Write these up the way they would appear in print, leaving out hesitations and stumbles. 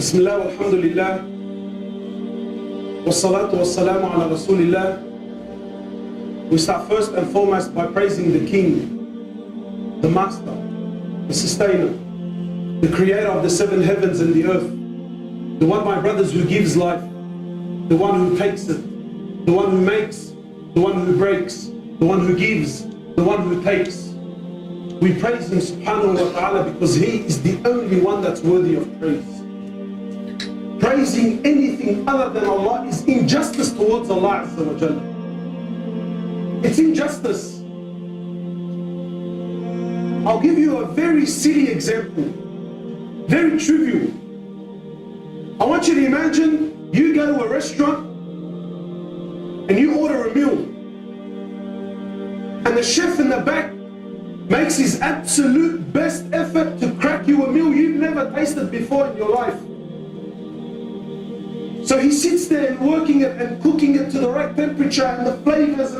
Bismillah walhamdulillah wassalatu wassalamu ala rasulillah. We start first and foremost by praising the King, the Master, the Sustainer, the Creator of the seven heavens and the earth, the one, my brothers, who gives life, the one who takes it, the one who makes, the one who breaks, the one who gives, the one who takes. We praise Him subhanahu wa ta'ala because He is the only one that's worthy of praise. Praising anything other than Allah is injustice towards Allah Azza wa Jalla. It's injustice. I'll give you a very silly example, very trivial. I want you to imagine you go to a restaurant and you order a meal, and the chef in the back makes his absolute best effort to crack you a meal you've never tasted before in your life. So he sits there and working it and cooking it to the right temperature and the flavors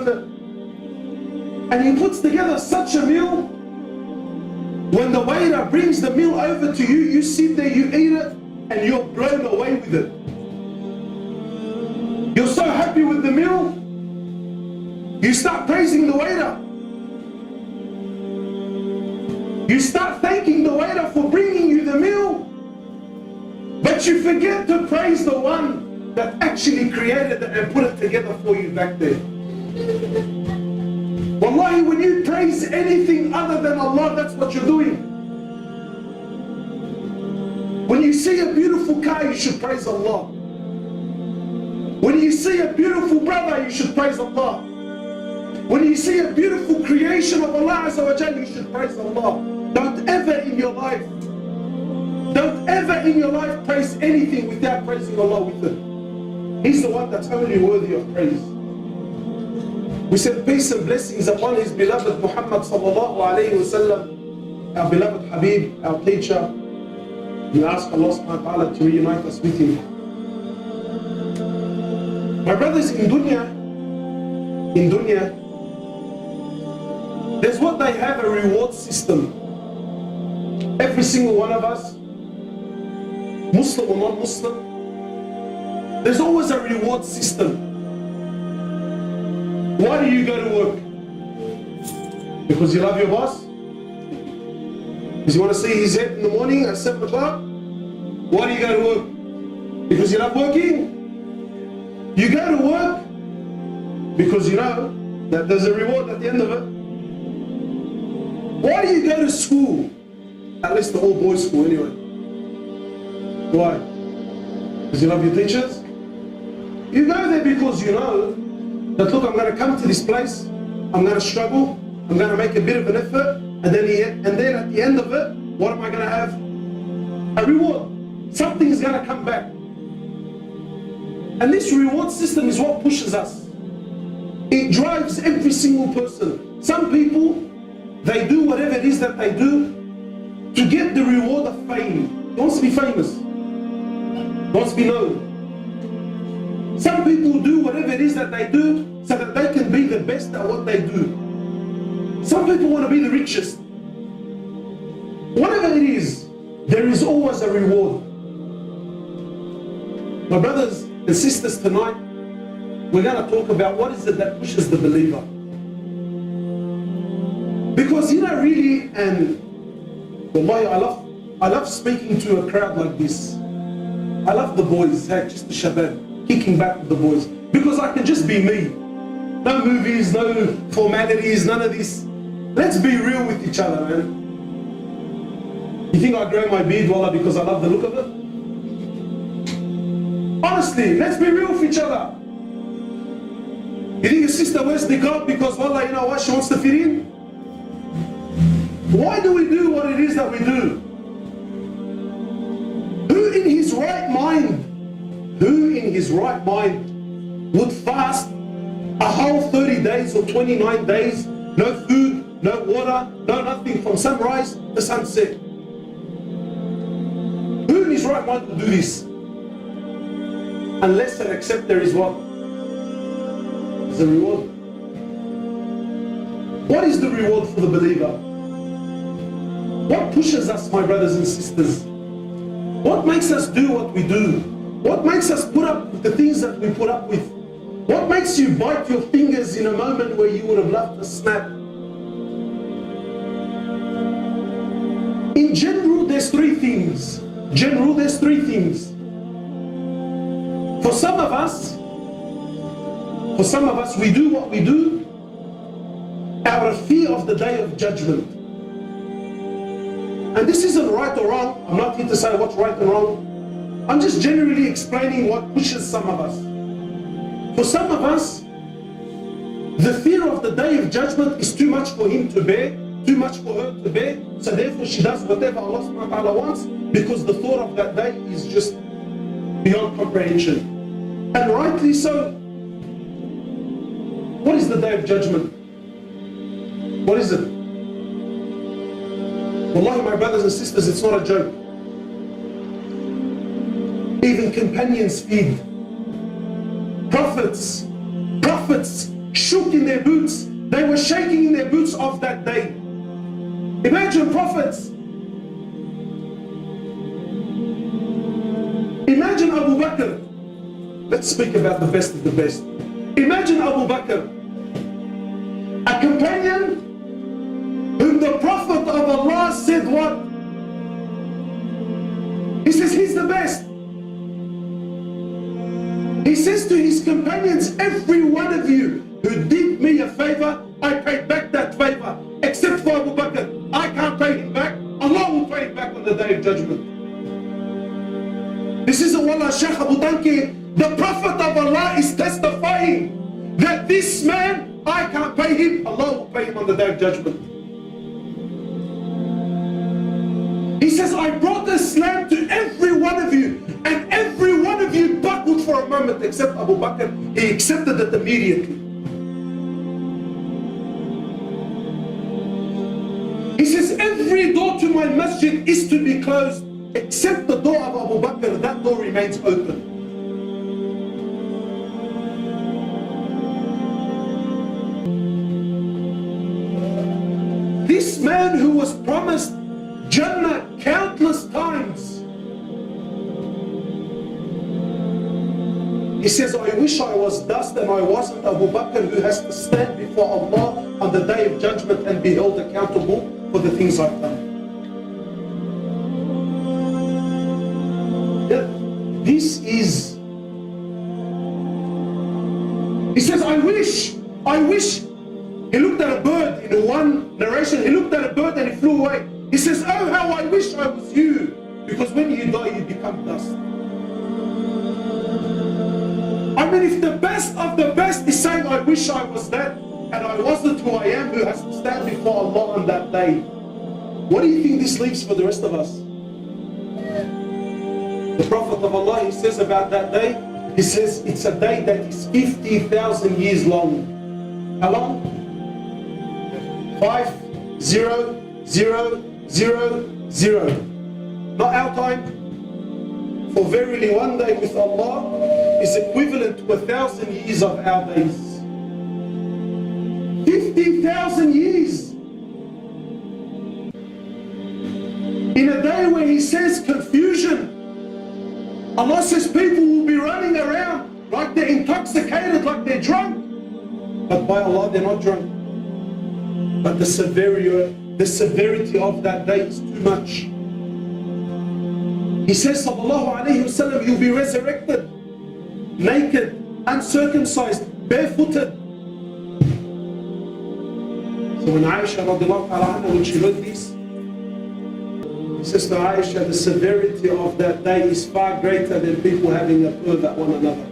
and he puts together such a meal. When the waiter brings the meal over to you, you sit there, you eat it, and you're blown away with it. You're so happy with the meal, you start praising the waiter. You start thanking the waiter for bringing you the meal, but you forget to praise the one that actually created it and put it together for you back there. Wallahi, when you praise anything other than Allah, that's what you're doing. When you see a beautiful car, you should praise Allah. When you see a beautiful brother, you should praise Allah. When you see a beautiful creation of Allah Azza wa Jalla, you should praise Allah. Don't ever in your life praise anything without praising Allah with it. He's the one that's only worthy of praise. We send peace and blessings upon His beloved Muhammad sallallahu alayhi wa sallam, our beloved Habib, our teacher. We ask Allah subhanahu wa ta'ala to reunite us with Him. My brothers, in dunya, there's what they have, a reward system. Every single one of us, Muslim or non-Muslim, there's always a reward system. Why do you go to work? Because you love your boss? Because you want to see his head in the morning at 7 o'clock? Why do you go to work? Because you love working? You go to work because you know that there's a reward at the end of it. Why do you go to school? At least the all boys school anyway. Why? Because you love your teachers? You go there because you know that, look, I'm going to come to this place, I'm going to struggle, I'm going to make a bit of an effort, and then at the end of it, what am I going to have? A reward. Something is going to come back. And this reward system is what pushes us. It drives every single person. Some people, they do whatever it is that they do to get the reward of fame. He wants to be famous. He wants to be known. Some people do whatever it is that they do so that they can be the best at what they do. Some people want to be the richest. Whatever it is, there is always a reward. My brothers and sisters, tonight, we're going to talk about what is it that pushes the believer. Because you know, really, and wallahi, I love speaking to a crowd like this. I love the boys, just the shabab, kicking back with the boys, because I can just be me. No movies, no formalities, none of this. Let's be real with each other, man. You think I grow my beard, wallah, because I love the look of it? Honestly, let's be real with each other. You think your sister wears niqab because, wallah, you know what, she wants to fit in? Why do we do what it is that we do? Who in his right mind would fast a whole 30 days or 29 days, no food, no water, no nothing, from sunrise to sunset? Who in his right mind will do this? Unless and except there is what? There's a reward. What is the reward for the believer? What pushes us, my brothers and sisters? What makes us do what we do? What makes us put up with the things that we put up with? What makes you bite your fingers in a moment where you would have loved to snap? In general, there's three things. For some of us, we do what we do out of fear of the day of judgment. And this isn't right or wrong. I'm not here to say what's right and wrong. I'm just generally explaining what pushes some of us. For some of us, the fear of the day of judgment is too much for him to bear, too much for her to bear, so therefore she does whatever Allah subhanahu wa ta'ala wants, because the thought of that day is just beyond comprehension. And rightly so. What is the day of judgment? What is it? Wallahi, my brothers and sisters, it's not a joke. Even companions feed. Prophets shook in their boots. They were shaking in their boots of that day. Imagine prophets. Imagine Abu Bakr. Let's speak about the best of the best. Imagine Abu Bakr, a companion whom the Prophet of Allah said what? He says he's the best. He says to his companions, every one of you who did me a favor, I paid back that favor, except for Abu Bakr. I can't pay him back. Allah will pay him back on the day of judgment. This is Wallah Shaykh Abu Tanki. The Prophet of Allah is testifying that this man, I can't pay him, Allah will pay him on the day of judgment. He says, I brought Islam to every one of you, and every one of you buckled for a moment, except Abu Bakr. He accepted it immediately. He says, every door to my masjid is to be closed, except the door of Abu Bakr. That door remains open. This man who was promised Jannah countless times, he says, I wish I was dust and I wasn't Abu Bakr, who has to stand before Allah on the day of judgment and be held accountable for the things I've done. This is, he says, I wish. He looked at a bird in one narration, he looked at a bird and he flew away. He says, oh, how I wish I was you. Because when you die, you become dust. I mean, if the best of the best is saying, I wish I was that, and I wasn't who I am, who has to stand before Allah on that day, what do you think this leaves for the rest of us? The Prophet of Allah, he says about that day, he says, it's a day that is 50,000 years long. How long? 5, 0, 0, 0, 0. Not our time. For verily one day with Allah is equivalent to 1,000 years of our days. 50,000 years. In a day where he says confusion, Allah says people will be running around like they're intoxicated, like they're drunk. But by Allah, they're not drunk. But the severity of that day is too much. He says, sallallahu alayhi wasallam, you'll be resurrected, naked, uncircumcised, barefooted. So when Aisha radiallahu ta'ala, when she heard this, he says to Aisha, the severity of that day is far greater than people having a purr at one another.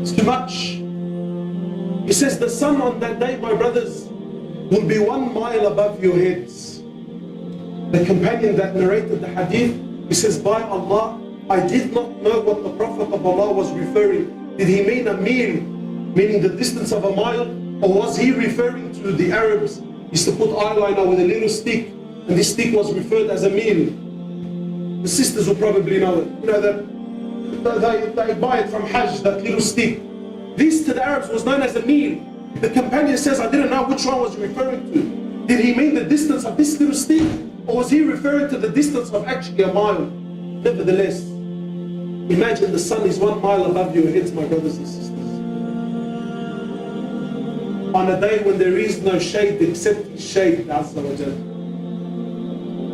It's too much. He says the sun on that day, my brothers, will be 1 mile above your heads. The companion that narrated the hadith, he says, by Allah, I did not know what the Prophet of Allah was referring. Did he mean a mil, meaning the distance of a mile? Or was he referring to the Arabs used to put eyeliner with a little stick, and this stick was referred as a mil? The sisters will probably know it. You know that they buy it from Hajj, that little stick. This to the Arabs was known as a mil. The companion says, I didn't know which one was referring to. Did he mean the distance of this little stick? Or was he referring to the distance of actually a mile? Nevertheless, imagine the sun is 1 mile above your heads, my brothers and sisters. On a day when there is no shade except His shade, Azza wa Jal.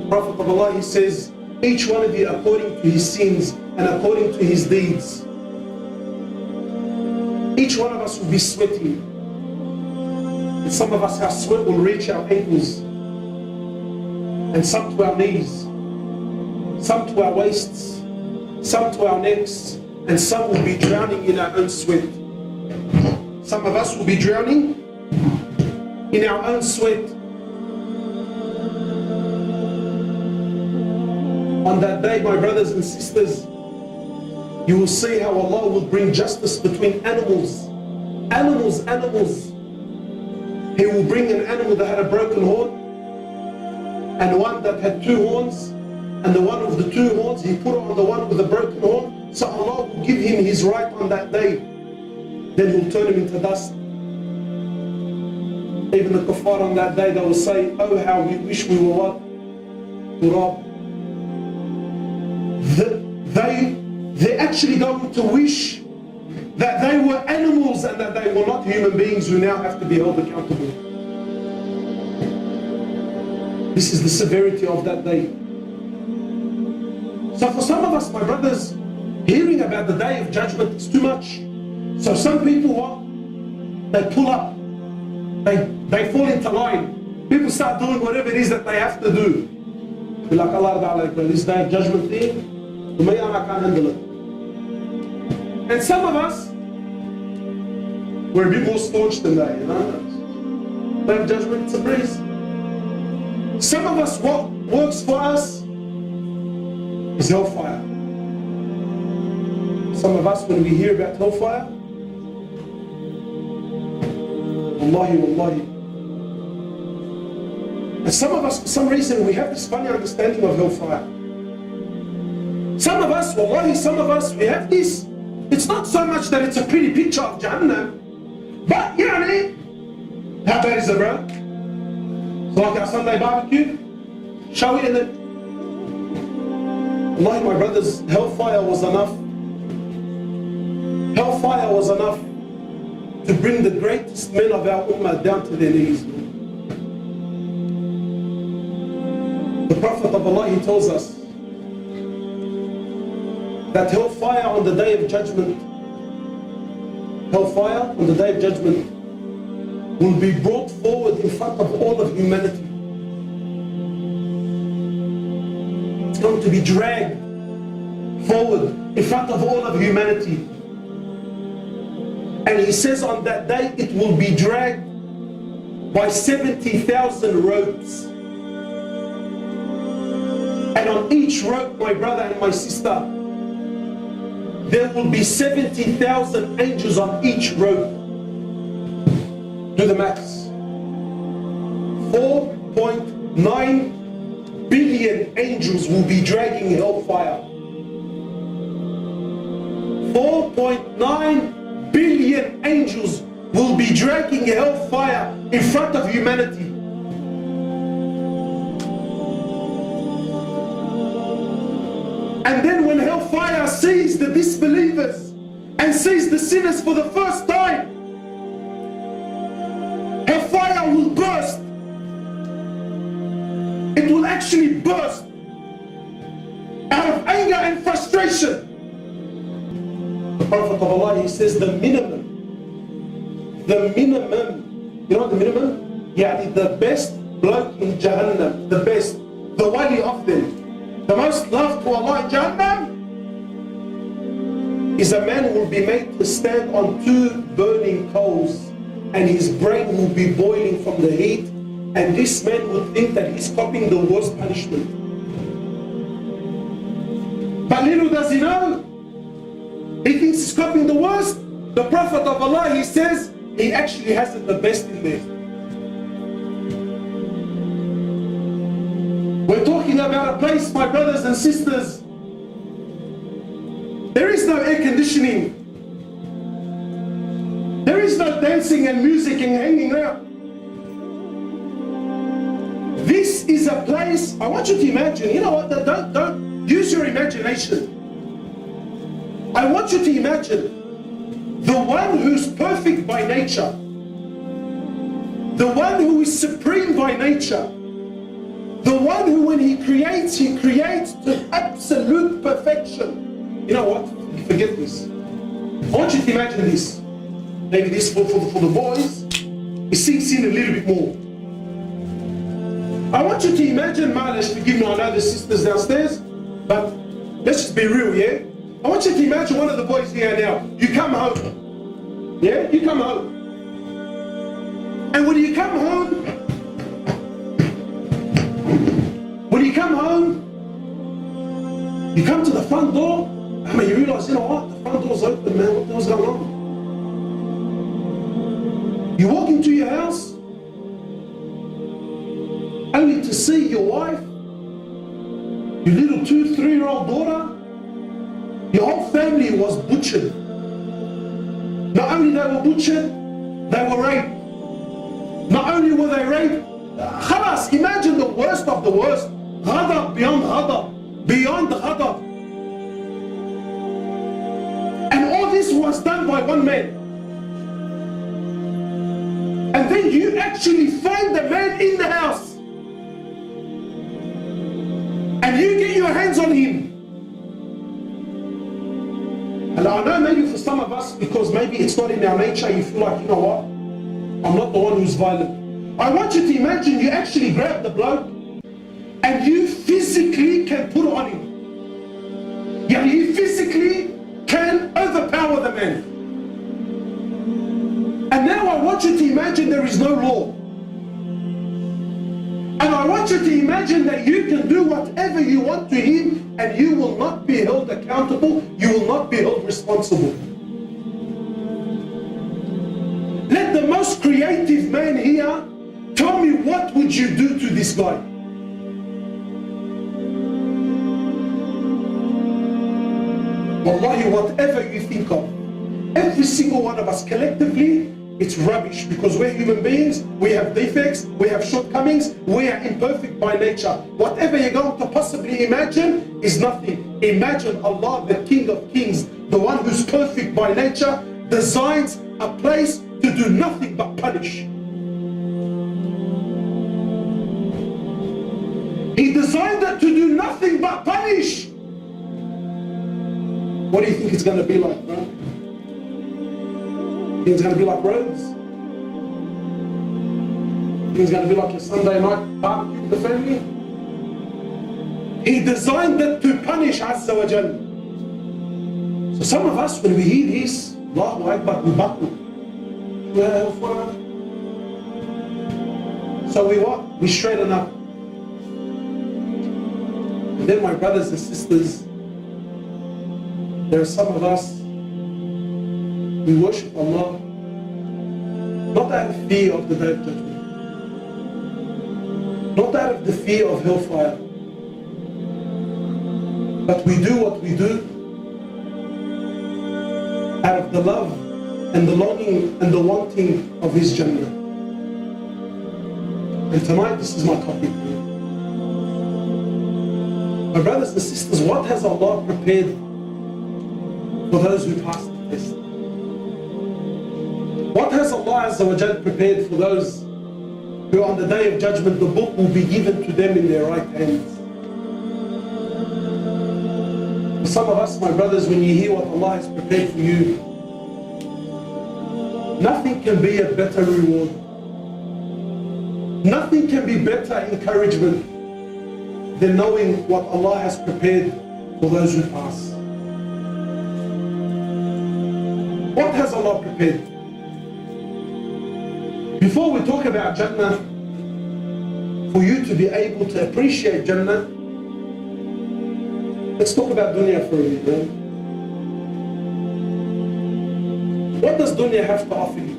Prophet of Allah, he says, each one of you according to his sins and according to his deeds. Each one of us will be sweating. And some of us, our sweat will reach our ankles, and some to our knees, some to our waists, some to our necks, and some will be drowning in our own sweat. Some of us will be drowning in our own sweat. On that day, my brothers and sisters, you will see how Allah will bring justice between animals. Animals. He will bring an animal that had a broken horn and one that had 2 horns, and the one with the 2 horns, he put it on the one with the broken horn. So Allah will give him his right on that day. Then he'll turn him into dust. Even the kuffar on that day, they will say, oh, how we wish we were what? Turab. They're actually going to wish that they were animals and that they were not human beings who now have to be held accountable. This is the severity of that day. So for some of us, my brothers, hearing about the day of judgment is too much. So some people, what? They pull up. They fall into line. People start doing whatever it is that they have to do. Be like, Allah, this day of judgment thing, I can't handle it. And some of us, we're a bit more staunch than that, you know. Day of judgment, it's a breeze. Some of us, what works for us is hellfire. Some of us, when we hear about hellfire, wallahi. And some of us, for some reason, we have this funny understanding of hellfire. Some of us, wallahi, we have this. It's not so much that it's a pretty picture of Jahannam, but yani, how bad is it, bro? So like our Sunday barbecue, shall we end it? Wallahi, my brothers, hellfire was enough. Hellfire was enough to bring the greatest men of our ummah down to their knees. The Prophet of Allah, he tells us that hellfire on the day of judgment, will be brought forward in front of all of humanity. It's going to be dragged forward in front of all of humanity. And he says on that day it will be dragged by 70,000 ropes. And on each rope, my brother and my sister, there will be 70,000 angels on each rope. Do the maths. 4.9 billion angels will be dragging hellfire. 4.9 billion angels will be dragging hellfire in front of humanity. And then when hellfire sees the disbelievers and sees the sinners for the first time, hellfire will burst. It will actually burst out of anger and frustration. The Prophet of Allah, he says the minimum, you know what the minimum? Yeah, the best bloke in Jahannam, the best, the wali of them, the most loved to Allah in Jahannam, is a man who will be made to stand on 2 burning coals, and his brain will be boiling from the heat, and this man would think that he's copying the worst punishment. But little does he know, he thinks he's copying the worst. The Prophet of Allah, he says, he actually has the best in there. We're talking about a place, my brothers and sisters, there is no air conditioning. There is no dancing and music and hanging out. This is a a place, I want you to imagine, you know what, don't use your imagination. I want you to imagine the one who's perfect by nature, the one who is supreme by nature, the one who when he creates to absolute perfection. You know what, forget this. I want you to imagine this. Maybe this for the boys, it sinks in a little bit more. I want you to imagine, Malish, forgive me, I know the sisters downstairs, but let's just be real, yeah? I want you to imagine one of the boys here now. You come home. Yeah? You come home. And when you come home, you come to the front door, I mean, you realize, you know what? The front door's open, man. What the hell's going on? You walk into your house, only to see your wife, your little 2-3-year-old daughter, your whole family was butchered. Not only they were butchered, they were raped. Not only were they raped, khalas, imagine the worst of the worst. Ghadab beyond ghadab. Beyond ghadab. And all this was done by one man. And then you actually find the man in the house. And you get your hands on him. And I know maybe for some of us, because maybe it's not in our nature, you feel like, you know what? I'm not the one who's violent. I want you to imagine you actually grab the bloke and you physically can put it on him. Yeah, you physically can overpower the man. And now I want you to imagine there is no law. And I want you to imagine that you can do whatever you want to him and you will not be held accountable, you will not be held responsible. Let the most creative man here tell me, what would you do to this guy? Wallahi, whatever you think of, every single one of us collectively, it's rubbish, because we're human beings, we have defects, we have shortcomings, we are imperfect by nature. Whatever you're going to possibly imagine is nothing. Imagine Allah, the King of Kings, the one who's perfect by nature, designs a place to do nothing but punish. He designed it to do nothing but punish. What do you think it's going to be like, bro? You think it's going to be like roads? You think it's going to be like a Sunday night barbecue with the family? He designed it to punish Azza wa Jal. So some of us, when we hear this, Allahu Akbar, we buckle. So we what? We straighten up. And then my brothers and sisters, there are some of us, we worship Allah not out of fear of the Day of Judgment, not out of the fear of hellfire, but we do what we do out of the love and the longing and the wanting of His Jannah. And tonight, this is my topic. My brothers and sisters, what has Allah prepared for those who pass the test? What has Allah Azza wa Jal prepared for those who on the Day of Judgment the book will be given to them in their right hands? For some of us, my brothers, when you hear what Allah has prepared for you, nothing can be a better reward. Nothing can be better encouragement than knowing what Allah has prepared for those who pass. What has Allah prepared? Before we talk about Jannah, for you to be able to appreciate Jannah, let's talk about dunya for a minute. What does dunya have to offer you?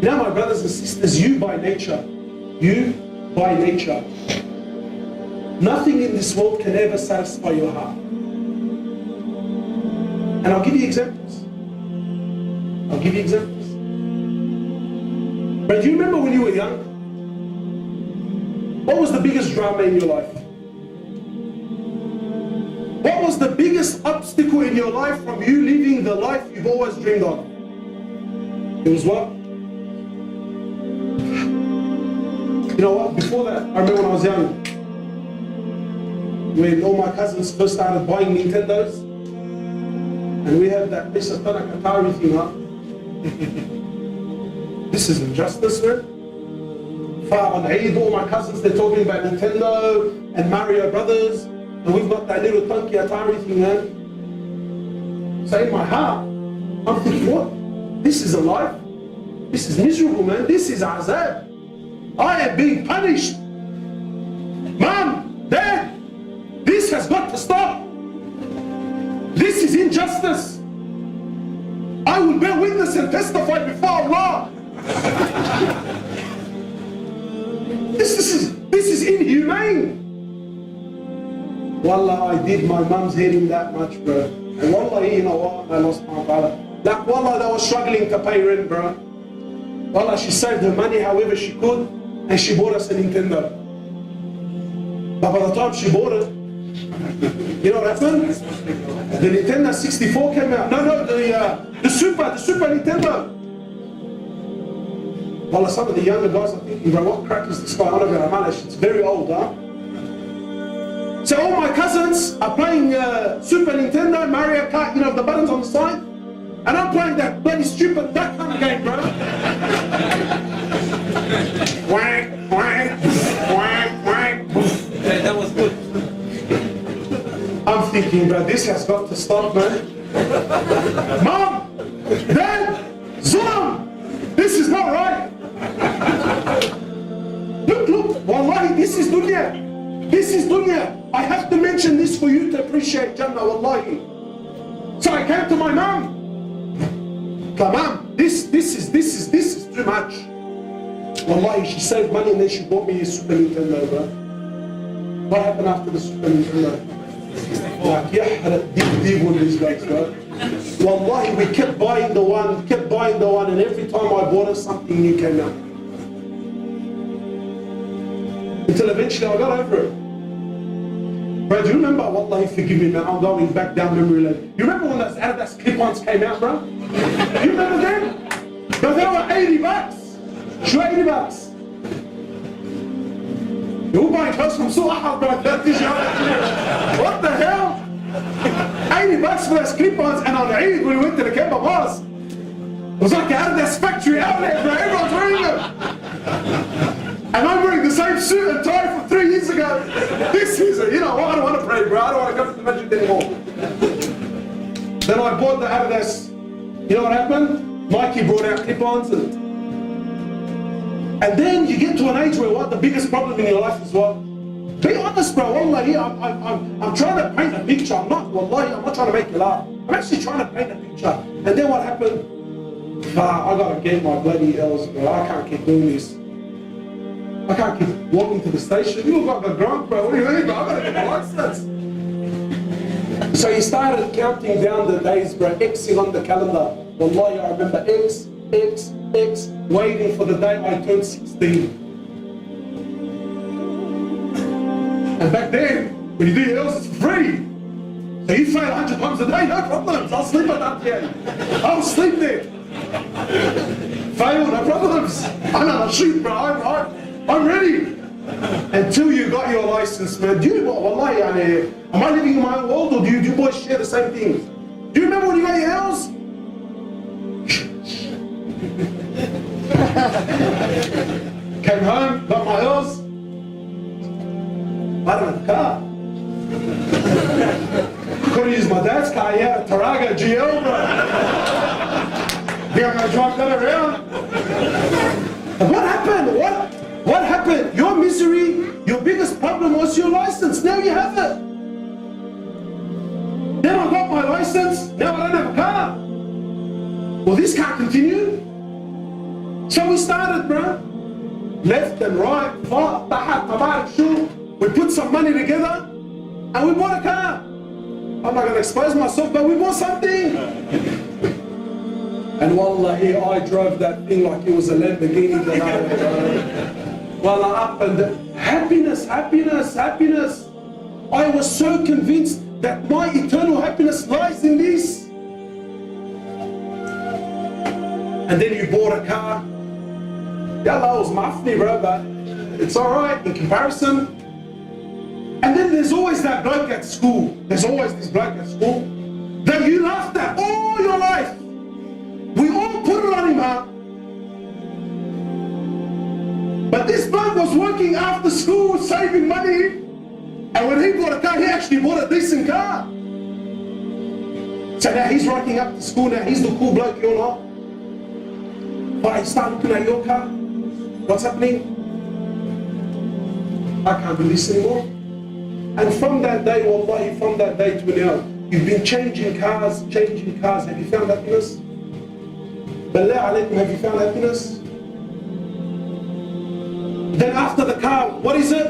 Now, my brothers and sisters, you by nature, nothing in this world can ever satisfy your heart. And I'll give you examples. But do you remember when you were young? What was the biggest drama in your life? What was the biggest obstacle in your life from you living the life you've always dreamed of? It was what? You know what? Before that, I remember when I was young, when all my cousins first started buying Nintendos, and we had that piece of Atari thing up. This is injustice, man. On Eid, all my cousins, they're talking about Nintendo and Mario Brothers, and we've got that little funky Atari thing, man. So in my heart, I'm thinking, what? This is a life? This is miserable, man. This is azab. I am being punished. Mom, Dad, this has got to stop. This is injustice. I will bear witness and testify before Allah. This is inhumane. Wallah, I did my mum's head in that much, bro. And wallah, you know what? I lost my brother. Like, wallah, they were struggling to pay rent, bro. Wallah, she saved her money however she could, and she bought us a Nintendo. But by the time she bought it, you know what happened? The Nintendo 64 came out. No, the Super Nintendo. Wallah, some of the younger guys are thinking, bro, what crack is this guy on about? Manish, it's very old, huh? So all my cousins are playing Super Nintendo, Mario Kart, you know, the buttons on the side. And I'm playing that bloody stupid, that kind of game, bro. Whack, whack, whack, whack. Yeah, that was good. I'm thinking, bro, this has got to stop, man. Mom! Dad! Zoom! This is not right! Look, wallahi, this is dunya. This is dunya. I have to mention this for you to appreciate Jannah, wallahi. So I came to my mom. Mom, this is too much. Wallahi, she saved money and then she bought me a Super Nintendo, bro. What happened after the Super Nintendo? Like, deep with these guys, bro. Wallahi, we kept buying the one, and every time I bought it, something new came out. Until eventually I got over it. Bro, do you remember, wallahi, forgive me, man, I'm going back down memory lane. You remember when those Adidas clip-ons came out, bro? You remember them? But they were $80. Sure, $80. You were buying clothes from Su'ahad, bro, what the hell? $80 for those clip-ons, and on Eid, when we went to the Kaaba Mosque, it was like an Adidas factory outlet, bro, everyone's wearing them. And I'm wearing the same suit and tie from 3 years ago. This is it, you know what, I don't want to pray, bro, I don't want to come to the masjid anymore. Then I bought the Adidas. You know what happened? Mikey brought out clip-ons and then you get to an age where what the biggest problem in your life is what? Be honest, bro, wallahi, I'm trying to paint a picture. I'm not trying to make you laugh. I'm actually trying to paint a picture. And then what happened? I gotta get my bloody L's, bro. I can't keep doing this. I can't keep walking to the station. You look like a drunk, bro. What do you mean, bro? I gotta get my license. So he started counting down the days, bro, Xing on the calendar. Wallahi, I remember X, waiting for the day I turned 16. And back then, when you do your L's, it's free. So you fail 100 times a day, no problems. I'll sleep at that day. I'll sleep there. Fail, no problems. I'm not a sheep, bro. I'm ready. Until you got your license, man. Do you, wallahi, am I living in my own world, or do you boys share the same things? Do you remember when you got your L's? Came home, got my L's. I don't have a car. Couldn't use my dad's car, yeah, Taraga GL, bro. Think I'm gonna drive that around? And what happened? What happened? Your misery, your biggest problem was your license. Now you have it. Then I got my license, now I don't have a car. Well, this can't continue. So we started, bro. Left and right, we put some money together and we bought a car. I'm not going to expose myself, but we bought something. And wallahi, I drove that thing like it was a Lamborghini. Well, up and down. Happiness, happiness, happiness. I was so convinced that my eternal happiness lies in this. And then you bought a car. Yeah, that was mafni, bro, but it's alright in comparison. And then there's always that bloke at school. There's always this bloke at school that you laughed at all your life. We all put it on him, huh? But this bloke was working after school, saving money. And when he bought a car, he actually bought a decent car. So now he's rocking up to school now. He's the cool bloke, you're not. But I start looking at your car. What's happening? I can't do this anymore. And from that day, wallahi, from that day to now, you've been changing cars, changing cars. Have you found happiness? Billah alaykum, have you found happiness? Then after the car, what is it?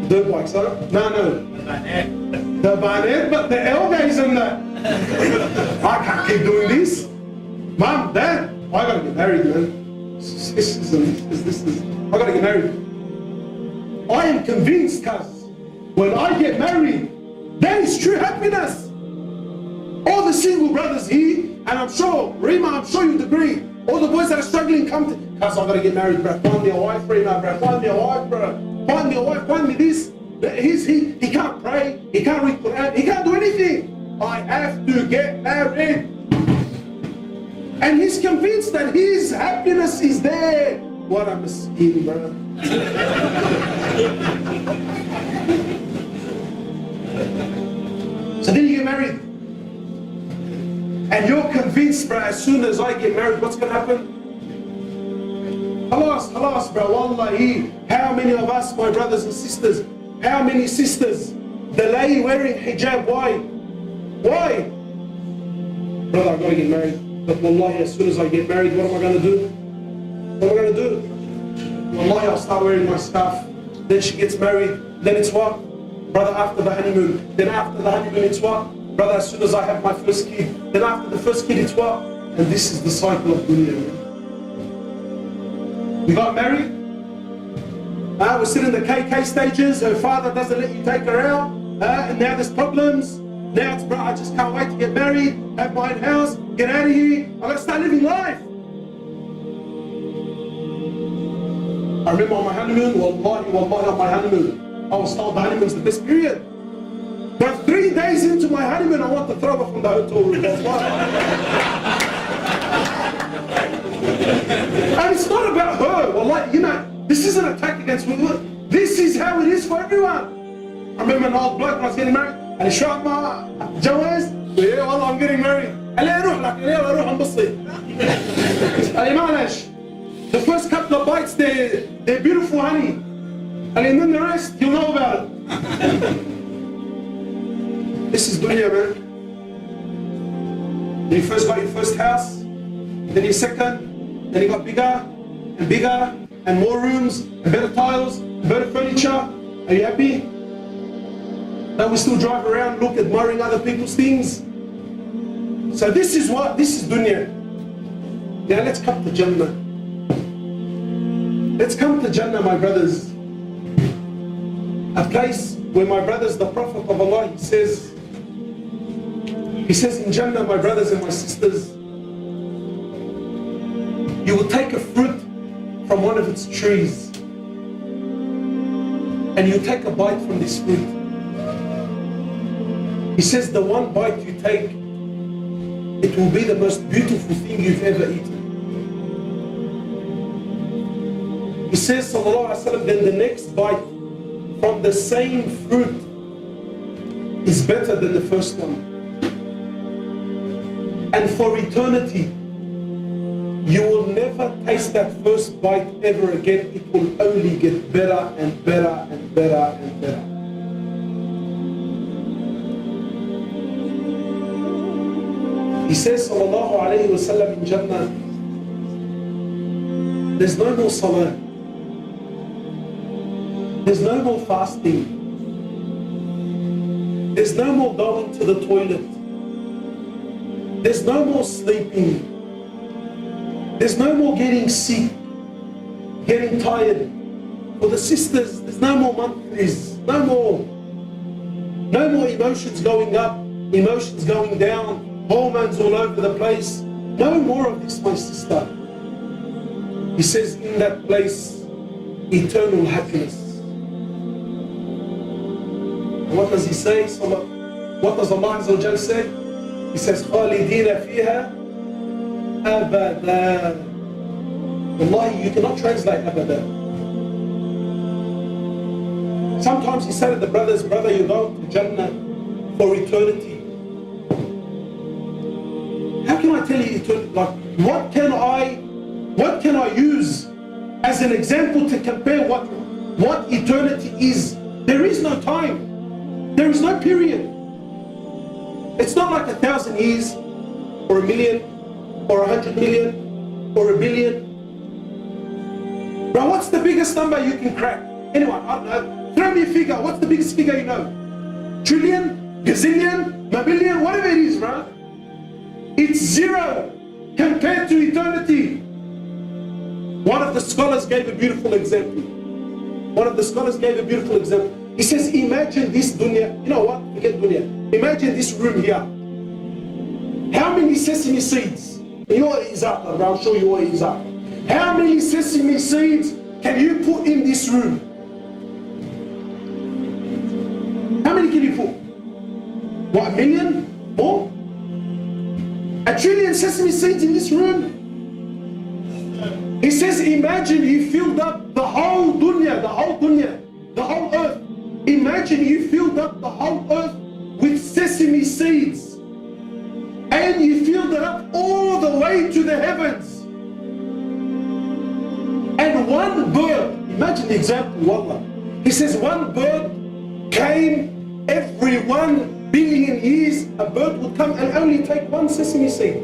Dirt bikes, huh? No. The banet, but the elbows and that. I can't keep doing this. Mom, Dad, I gotta get married, man. This is I gotta get married. I am convinced, cuz, when I get married, that is true happiness. All the single brothers here, and I'm sure, Rima, I'm sure you'd agree, all the boys that are struggling come to, cuz, I gotta get married, bro. Find me a wife, Rima, bro. Find me a wife, bro. Find me a wife, find me this. He can't pray, he can't read Quran, he can't do anything. I have to get married. And he's convinced that his happiness is there. What a miskin, bro. So then you get married. And you're convinced, bro, as soon as I get married, what's going to happen? Halas, bro, wallahi. How many of us, my brothers and sisters, how many sisters delay wearing hijab? Why? Why? Brother, I've got to get married. But wallahi, as soon as I get married, what am I going to do? What am I going to do? Wallahi, I'll start wearing my scarf. Then she gets married. Then it's what? Brother, after the honeymoon. Then after the honeymoon, it's what? Brother, as soon as I have my first kid. Then after the first kid, it's what? And this is the cycle of dunya. We got married. We're still in the KK stages. Her father doesn't let you take her out. And now there's problems. Now it's, bro, I just can't wait to get married, have my own house, get out of here. I gotta start living life. I remember on my honeymoon, wallahi, on my honeymoon, I was told the honeymoon's the best period. But 3 days into my honeymoon, I want to throw her from the hotel room. And it's not about her. Wallahi, you know, this isn't an attack against women. This is how it is for everyone. I remember an old bloke when I was getting married. And شو ما جواز وإيه والله I'm getting married. قال لي أروح لك يلا أروح انبسط. قال لي معلش. The first couple of bites they're beautiful, honey. And then the rest you'll know about it. This is dunya, man. Then you first got your first house, then your second, then you got bigger and bigger and more rooms and better tiles, and better furniture. Are you happy? Now we still drive around, look, admiring other people's things. So this is what? This is dunya. Now let's come to Jannah. Let's come to Jannah, my brothers. A place where, my brothers, the Prophet of Allah, he says in Jannah, my brothers and my sisters, you will take a fruit from one of its trees and you take a bite from this fruit. He says the one bite you take, it will be the most beautiful thing you've ever eaten. He says, sallallahu alaihi wasallam, then the next bite from the same fruit is better than the first one. And for eternity, you will never taste that first bite ever again. It will only get better and better and better and better. He says, sallallahu alayhi wa sallam, in Jannah, there's no more salah. There's no more fasting. There's no more going to the toilet. There's no more sleeping. There's no more getting sick. getting tired. For the sisters, there's no more monthlies, no more emotions going up, emotions going down, hormones all over the place. No more of this, my sister. He says, in that place, eternal happiness. What does he say? What does Allah Azza wa Jal say? He says, خَالِدِينَ فِيهَا أَبَدًا. Wallahi, you cannot translate abada. Sometimes he said to the brothers, brother, you're going to Jannah for eternity. How can I tell you eternity? Like, what can I use as an example to compare what eternity is? There is no time. There is no period. It's not like 1,000 years, or 1,000,000, or 100 million, or 1 billion. Bro, what's the biggest number you can crack? Anyone? I don't know. Throw me a figure. What's the biggest figure you know? Trillion, gazillion, million, whatever it is, bro. It's zero compared to eternity. One of the scholars gave a beautiful example. He says, imagine this dunya. You know what? Forget dunya. Imagine this room here. How many sesame seeds? You know what it is up, bro. I'll show you what it is up. How many sesame seeds can you put in this room? How many can you put? What, 1,000,000? More? 1,000,000,000,000 sesame seeds in this room? He says, imagine you filled up the whole dunya, the whole earth. Imagine you filled up the whole earth with sesame seeds. And you filled it up all the way to the heavens. And one bird, imagine the example, wallah. He says one bird came every 1 billion years. A bird would come and only take one sesame seed.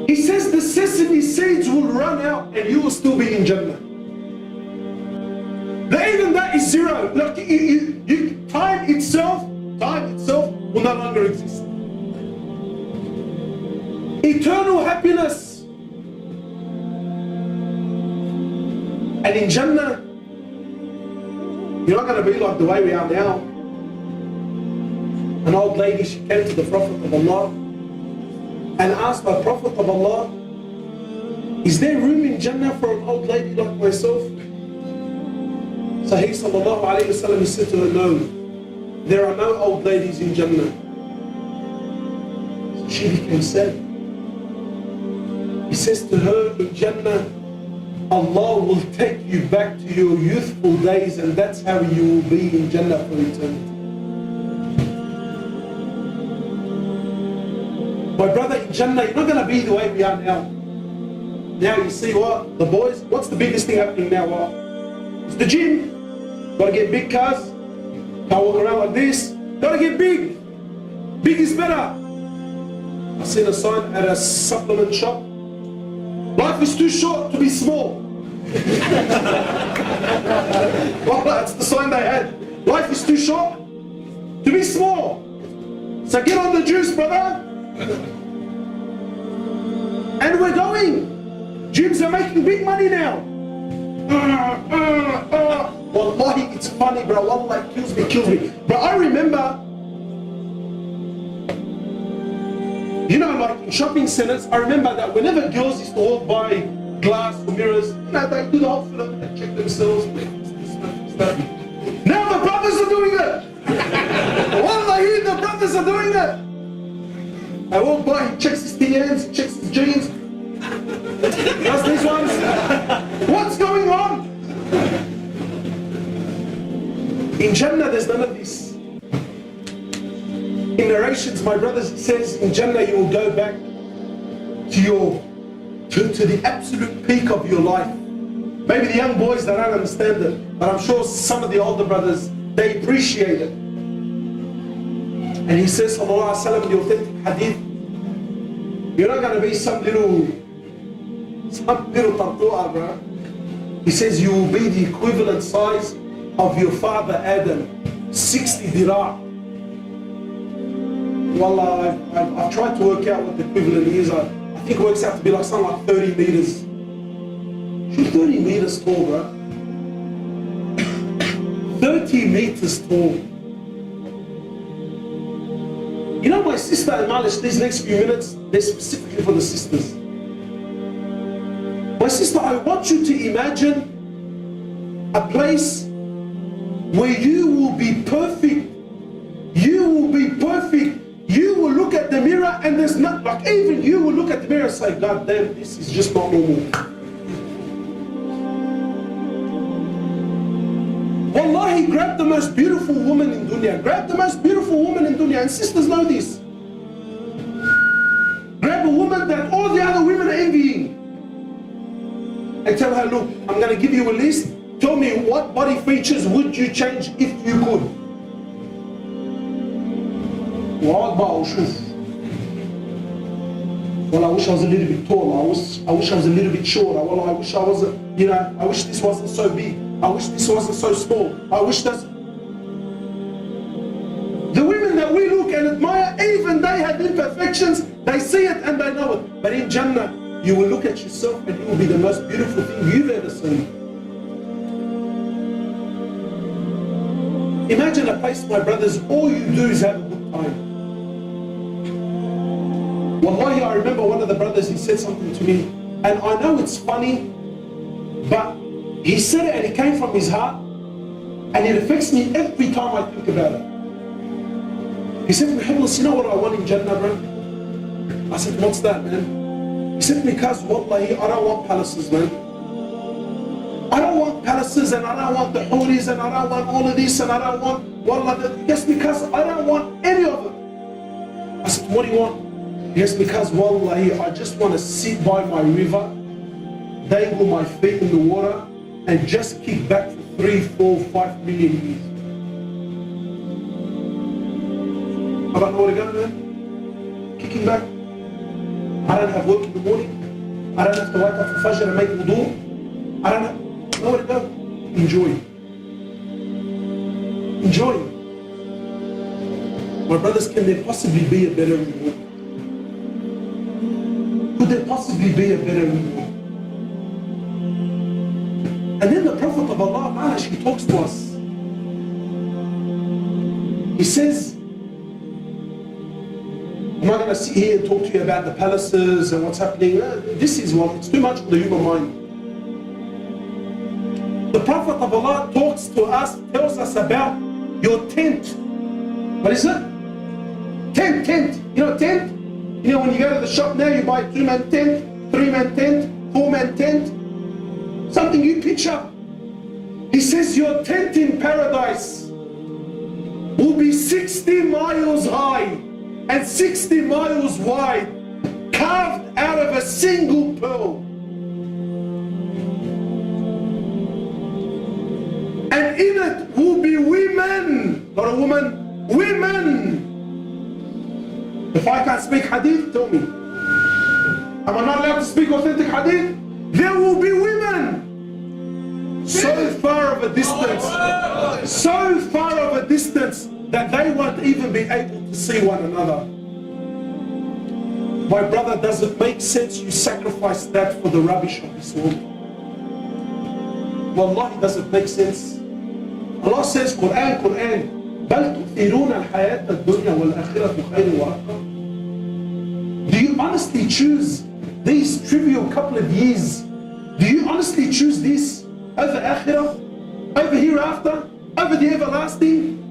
He says the sesame seeds will run out and you will still be in Jannah. Even that is zero. Look, time itself will no longer exist. Eternal happiness. And in Jannah, you're not going to be like the way we are now. An old lady, she came to the Prophet of Allah and asked the Prophet of Allah, is there room in Jannah for an old lady like myself? So he sallallahu alayhi wa sallam, he said to her, no, there are no old ladies in Jannah. So she became sad. He says to her, in Jannah, Allah will take you back to your youthful days, and that's how you will be in Jannah for eternity. My brother, in Jannah, you're not going to be the way we are now. Now you see what? The boys, what's the biggest thing happening now? What? It's the gym. Got to get big cars. Can't walk around like this. Got to get big. Big is better. I seen a sign at a supplement shop. Life is too short to be small. Well, that's the sign they had. Life is too short to be small. So get on the juice, brother. And we're going. Gyms are making big money now. Wallahi, it's funny, bro. Wallah, it kills me. But I remember, you know, like in shopping centers, I remember that whenever girls used to walk by glass or mirrors, you know, they do the whole film and check themselves. Now the brothers are doing it. Wallahi, the brothers are doing it. I walk by, he checks his TNs, he checks his jeans. Does these ones? What's going on? In Jannah, there's none of this. In narrations, my brothers, it says, in Jannah you will go back to the absolute peak of your life. Maybe the young boys, they don't understand it, but I'm sure some of the older brothers, they appreciate it. And he says, sallallahu alaihi wasallam, the authentic hadith, you're not going to be some little tartu'a, bro. He says you will be the equivalent size of your father Adam, 60 dirah. Wallah, I've tried to work out what the equivalent is. I think it works out to be like something like 30 meters. She's 30 meters tall, bro. 30 meters tall. You know, my sister and Malish, these next few minutes, they're specifically for the sisters. My sister, I want you to imagine a place where you will be perfect. You will be perfect. You will look at the mirror and there's not, like even you will look at the mirror and say, God damn, this is just not normal. Wallahi, grab the most beautiful woman in dunya. Grab the most beautiful woman in dunya. And sisters know this. Grab a woman that all the other women are envying. And tell her, look, I'm going to give you a list. Tell me what body features would you change if you could. Well, I wish I was a little bit taller. I wish I was a little bit shorter. Well, I wish I was, I wish this wasn't so big. I wish this wasn't so small. I wish that's... The women that we look and admire, even they have imperfections. They see it and they know it. But in Jannah, you will look at yourself and you will be the most beautiful thing you've ever seen. Imagine a place, my brothers, all you do is have a good time. Wallahi, I remember one of the brothers, he said something to me, and I know it's funny, but he said it and it came from his heart, and it affects me every time I think about it. He said to me, Hoblos, you know what I want in Jannah, bro? I said, what's that, man? He said to me, cuz wallahi, I don't want palaces, man. I don't want palaces, and I don't want the hoodies, and I don't want all of this, and I don't want, wallah, yes, because I don't want any of it. I said, what do you want? Yes, because wallahi, I just want to sit by my river, dangle my feet in the water, and just kick back for 3, 4, 5 million years. I got nowhere to go, man. Kicking back. I don't have work in the morning. I don't have to wake up for Fajr and make wudu. I don't have nowhere to go. Enjoy. Enjoy. My brothers, can there possibly be a better reward? Could there possibly be a better reward? And then the Prophet of Allah, Ma'alash, he talks to us. He says, I'm not going to sit here and talk to you about the palaces and what's happening. This is what, it's too much for the human mind. The Prophet of Allah talks to us, tells us about your tent. What is it? Tent. You know tent? You know when you go to the shop now, you buy a 2-man tent, 3-man tent, 4-man tent. Something you pitch up. He says your tent in paradise will be 60 miles high and 60 miles wide, carved out of a single pearl. And in it will be women, not a woman, women. If I can't speak hadith, tell me. Am I not allowed to speak authentic hadith? There will be women. So far of a distance, that they won't even be able to see one another. My brother, does it make sense you sacrifice that for the rubbish of this world? Wallahi, does it make sense? Allah says, Quran, بَلْ تُؤْثِرُونَ الْحَيَاةَ الدُّنْيَا وَالْآخِرَةُ خَيْرٌ وَأَبْقَى. Do you honestly choose these trivial couple of years? Do you honestly choose this over akhirah, over hereafter, over the everlasting?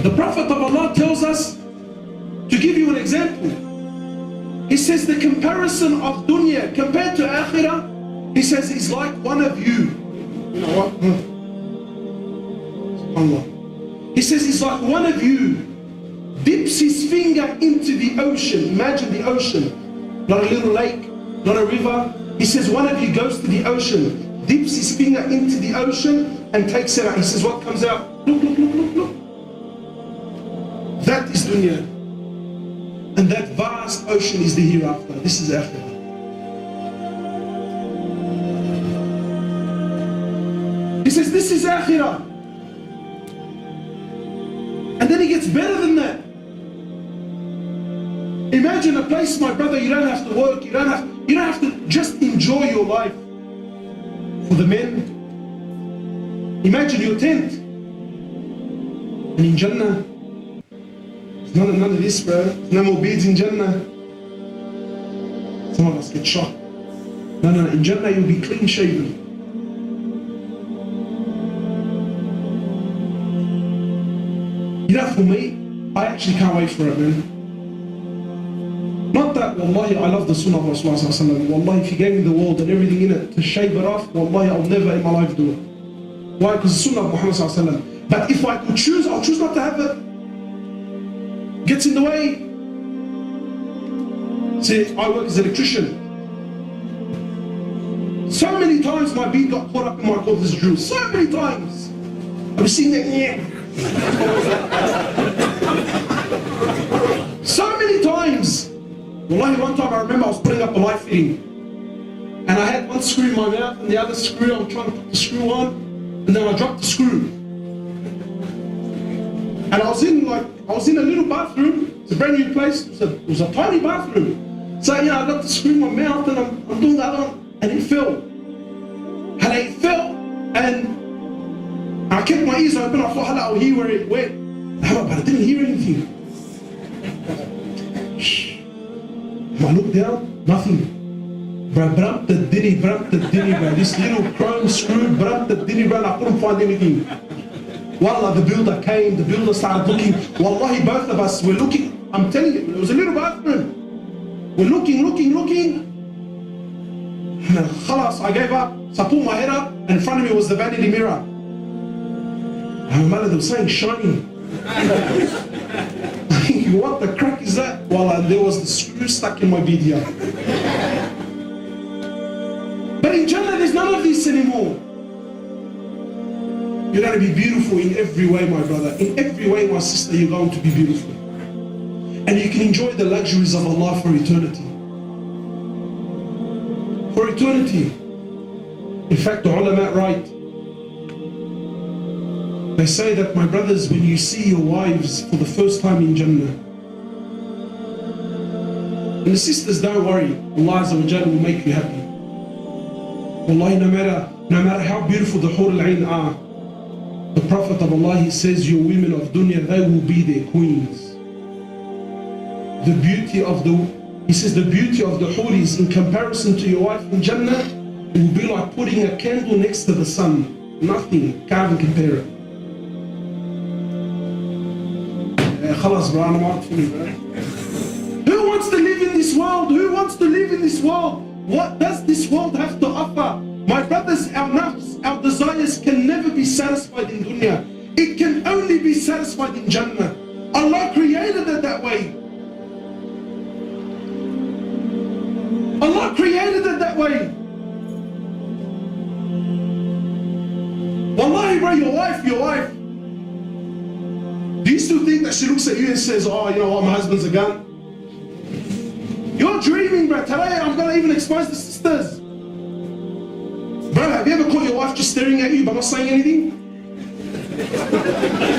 The Prophet of Allah tells us, to give you an example, he says the comparison of dunya compared to akhirah, he says is like one of you. You know what? Allah. He says it's like one of you dips his finger into the ocean. Imagine the ocean, not a little lake, not a river. He says one of you goes to the ocean, dips his finger into the ocean and takes it out. He says what comes out? Look. That is dunya. And that vast ocean is the hereafter. This is akhirah. He says this is akhirah. And then he gets better than that. Imagine a place, my brother, you don't have to work, you don't have to just enjoy your life. For the men, imagine your tent. And in Jannah, there's none of this, bro. There's no more beads in Jannah. Some of us get shocked. No, in Jannah you'll be clean shaven. You know, for me, I actually can't wait for it, man. Not that, wallahi, I love the sunnah of Rasulullah. Wallahi, if you gave me the world and everything in it to shave it off, wallahi, I'll never in my life do it. Why? Because the sunnah of Muhammad. But if I could choose, I'll choose not to have it. Gets in the way. See, I work as an electrician. So many times my bead got caught up in my quarters drill. So many times. I was seeing that, so many times. Wallahi, one time I remember I was putting up a light fitting. And I had one screw in my mouth and the other screw, I'm trying to put the screw on. And then I dropped the screw. And I was in a little bathroom. It's a brand new place. It was a tiny bathroom. So I got the screw in my mouth and I'm doing the other one. And it fell. And it fell. And I kept my ears open. I thought, I'll hear where it went. But I didn't hear anything. I looked down, nothing. Bro, this little chrome screw, I couldn't find anything. Wallah, the builder came, the builder started looking. Wallahi, both of us were looking. I'm telling you, it was a little bathroom. We're looking. And khalas, I gave up. So I pulled my head up, and in front of me was the vanity mirror. And my mother, they were saying, shining. What the crack is that? Wallah, there was the screw stuck in my bead here. But in Jannah, there's none of this anymore. You're going to be beautiful in every way, my brother. In every way, my sister, you're going to be beautiful. And you can enjoy the luxuries of Allah for eternity. For eternity. In fact, the ulama write, they say that, my brothers, when you see your wives for the first time in Jannah, and the sisters, don't worry, Allah Azza wa Jalla will make you happy. Wallahi, no matter how beautiful the Hur al-Ain are, the Prophet of Allah, he says, your women of dunya, they will be their queens. The beauty of the Huris in comparison to your wife in Jannah, it will be like putting a candle next to the sun. Nothing, can't even compare it. Khalas, bro, I'm out for you, bro. Who wants to live in this world? Who wants to live in this world? What does this world have to offer? My brothers, our nafs, our desires can never be satisfied in dunya. It can only be satisfied in Jannah. Allah created it that way. Allah created it that way. Wallahi, bro, your wife. Do you still think that she looks at you and says, oh, you know what, my husband's a gun? You're dreaming, bro. Today I'm going to even expose the sisters. Bro, have you ever caught your wife just staring at you but not saying anything?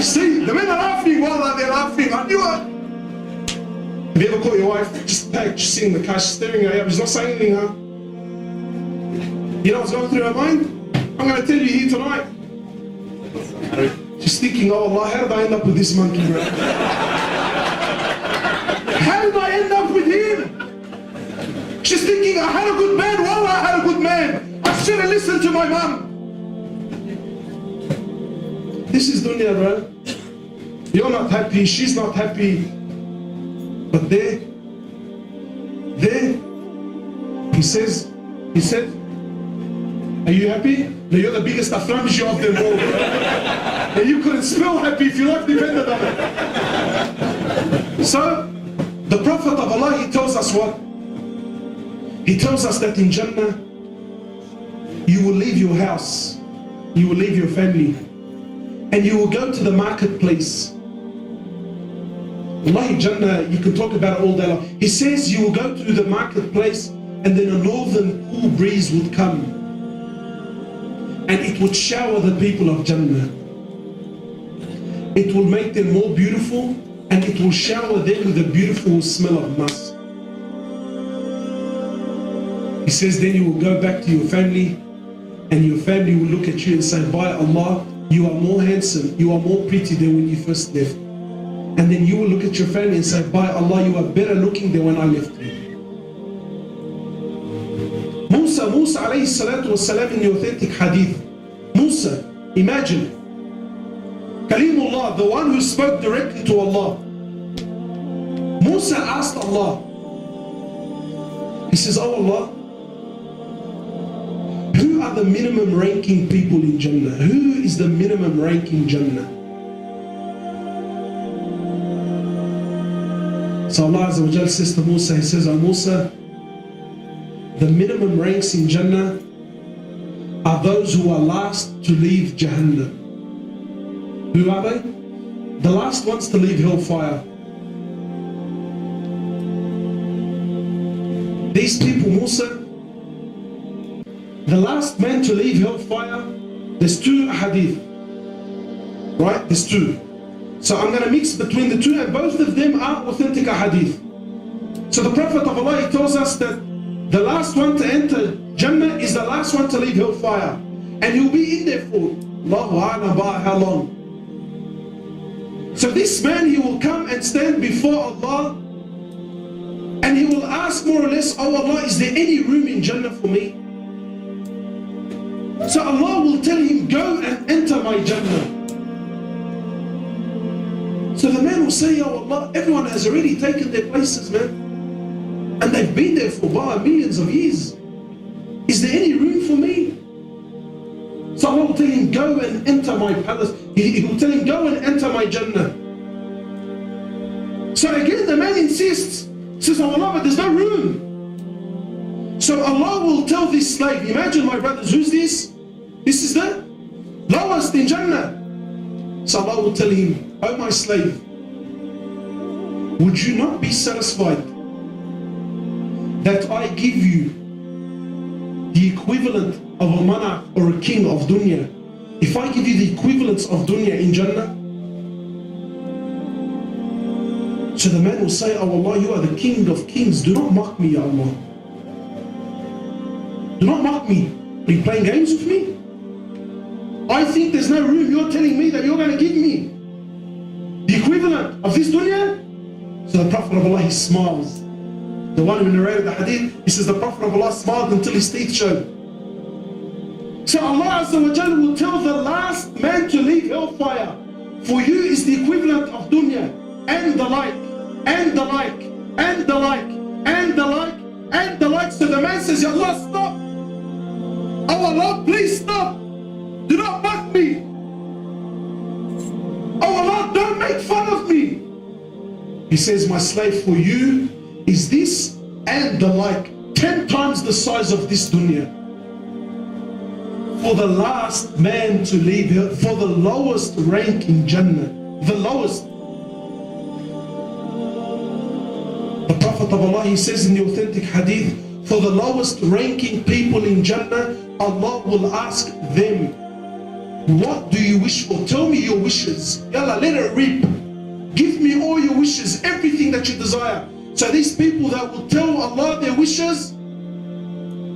See, the men are laughing, wallah, they're laughing. I knew it. Have you ever caught your wife just sitting in the car, staring at you, but she's not saying anything, huh? You know what's going through her mind? I'm going to tell you here tonight. She's thinking, oh Allah, how did I end up with this monkey, bro? How did I end up with him? She's thinking, I had a good man, wallah, I had a good man. I should have listened to my mom. This is dunya, bro. You're not happy, she's not happy. But there, he said, are you happy? No, you're the biggest aframshi of them all. And you couldn't spell happy if your life depended on it. So, the Prophet of Allah, he tells us what? He tells us that in Jannah, you will leave your house, you will leave your family, and you will go to the marketplace. Wallahi, Jannah, you can talk about it all day long. He says you will go to the marketplace and then a northern cool breeze would come and it would shower the people of Jannah. It will make them more beautiful and it will shower them with the beautiful smell of musk. He says, then you will go back to your family and your family will look at you and say, by Allah, you are more handsome, you are more pretty than when you first left. And then you will look at your family and say, by Allah, you are better looking than when I left you. Musa alayhi salatu wasalam, in the authentic hadith, Musa, imagine, Kalimullah, the one who spoke directly to Allah. Musa asked Allah, he says, oh Allah, who are the minimum ranking people in Jannah? Who is the minimum ranking Jannah? So Allah Azza wa Jal says to Musa, he says, oh Musa, the minimum ranks in Jannah are those who are last to leave Jahannam. Who are they? The last ones to leave hellfire. These people, Musa, the last man to leave hellfire, there's two hadith, right? There's two. So I'm going to mix between the two, and both of them are authentic hadith. So the Prophet of Allah, he tells us that the last one to enter Jannah is the last one to leave hellfire. And he'll be in there for Allahu A'lam by how long. So this man, he will come and stand before Allah, and he will ask more or less, oh Allah, is there any room in Jannah for me? So Allah will tell him, go and enter my Jannah. So the man will say, oh Allah, everyone has already taken their places, man. And they've been there for millions of years. Is there any room for me? So Allah will tell him, go and enter my palace. He will tell him, go and enter my Jannah. So again, the man insists, says, oh Allah, but there's no room. So Allah will tell this slave, imagine my brothers, who's this? This is the lowest in Jannah. So Allah will tell him, oh my slave, would you not be satisfied that I give you the equivalent of a monarch or a king of dunya? If I give you the equivalence of dunya in Jannah? So the man will say, oh Allah, you are the King of Kings. Do not mock me, Ya Allah. Do not mock me. Are you playing games with me? I think there's no room. You're telling me that you're going to give me the equivalent of this dunya? So the Prophet of Allah, he smiles. The one who narrated the hadith, he says the Prophet of Allah smiled until his teeth showed. So Allah Azza wa Jalla will tell the last man to leave hellfire, for you is the equivalent of dunya, and the like, and the like, and the like, and the like, and the like. So the man says, Ya Allah, stop. Oh Allah, please stop. Do not mock me. Oh Allah, don't make fun of me. He says, my slave, for you is this and the like, 10 times the size of this dunya. For the last man to leave here, for the lowest rank in Jannah, the lowest. The Prophet of Allah, he says in the authentic hadith, for the lowest ranking people in Jannah, Allah will ask them, what do you wish for? Tell me your wishes. Yalla, let it rip. Give me all your wishes, everything that you desire. So these people that will tell Allah their wishes,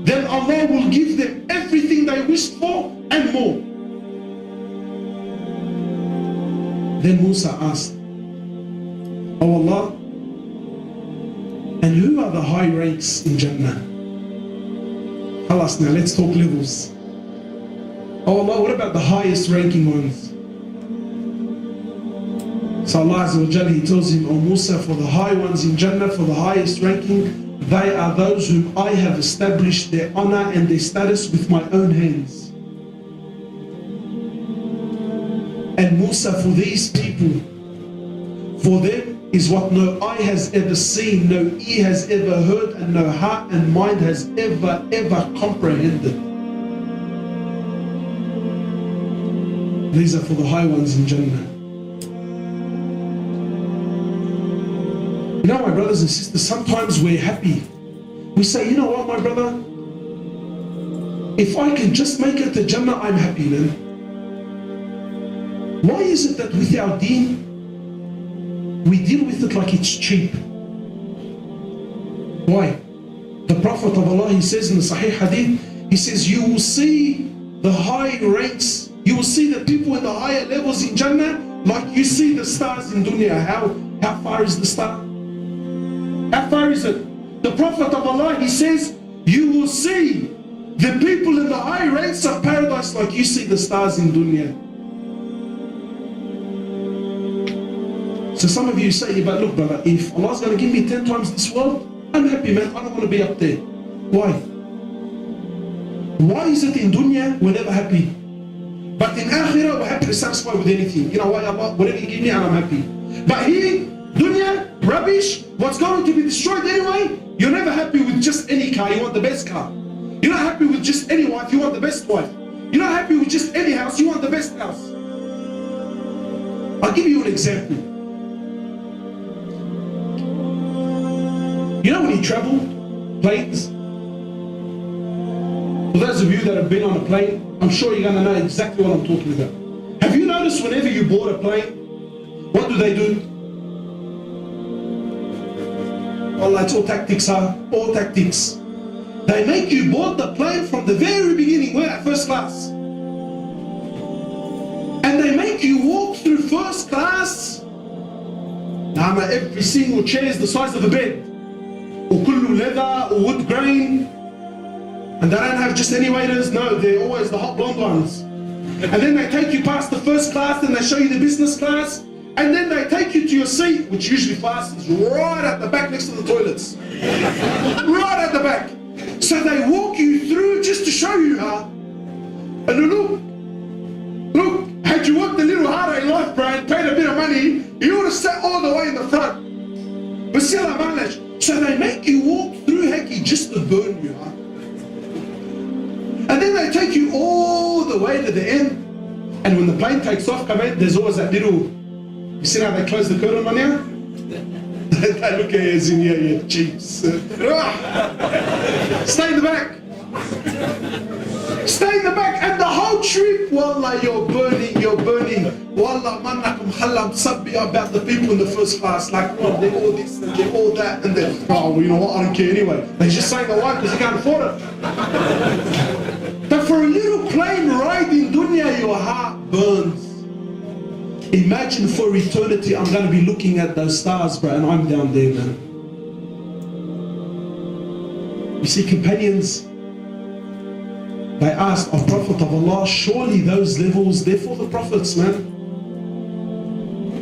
then Allah will give them everything they wished for and more. Then Musa asked, oh Allah, and who are the high ranks in Jannah? Khalas, now let's talk levels. Oh Allah, what about the highest ranking ones? So Allah Azza wa Jalla, he tells him, oh Musa, for the high ones in Jannah, for the highest ranking, they are those whom I have established their honor and their status with my own hands. And Musa, for these people, for them is what no eye has ever seen, no ear has ever heard, and no heart and mind has ever comprehended. These are for the high ones in Jannah. You know, my brothers and sisters, sometimes we're happy. We say, you know what, my brother? If I can just make it to Jannah, I'm happy, man. Why is it that with our deen, we deal with it like it's cheap? Why? The Prophet of Allah, he says in the Sahih Hadith, he says, you will see the high ranks, you will see the people in the higher levels in Jannah like you see the stars in dunya. How far is the star? How far is it? The Prophet of Allah, he says, you will see the people in the high ranks of paradise like you see the stars in dunya. So some of you say, but look brother, if Allah's going to give me 10 times this world, I'm happy man, I don't want to be up there. Why? Why is it in dunya we're never happy? But in akhirah we're happily satisfied with anything. You know why Allah, whatever you give me I'm happy. But here, dunya, rubbish, what's going to be destroyed anyway, you're never happy with just any car, you want the best car. You're not happy with just any wife, you want the best wife. You're not happy with just any house, you want the best house. I'll give you an example. You know when you travel, planes, for those of you that have been on a plane, I'm sure you're going to know exactly what I'm talking about. Have you noticed whenever you board a plane, what do they do? Wallah, it's all tactics, huh? All tactics. They make you board the plane from the very beginning. We're at first class. And they make you walk through first class. Now, every single chair is the size of a bed. Or kullu leather, or wood grain. And they don't have just any waiters. No, they're always the hot blonde ones. And then they take you past the first class, and they show you the business class. And then they take you to your seat, which usually fastens right at the back next to the toilets. Right at the back. So they walk you through just to show you how. And look, had you worked a little harder in life, bro, and paid a bit of money, you would have sat all the way in the front. But still, I managed. So they make you walk through Heki just to burn you, huh? And then they take you all the way to the end. And when the plane takes off, come in, there's always that little, you see how they close the curtain on you? They look at you as in your cheeks. Stay in the back. Stay in the back. And the whole trip, wallah, you're burning. Wallah, mannakum khallam sabbi about the people in the first class. Like, oh, they're all this and they're all that. And they're, oh, well, you know what, I don't care anyway. They're just saying the why because you can't afford it. But for a little plane ride in dunya, your heart burns. Imagine for eternity, I'm going to be looking at those stars, bro, and I'm down there, man. You see, companions, they asked our Prophet of Allah, surely those levels, they're for the Prophets, man.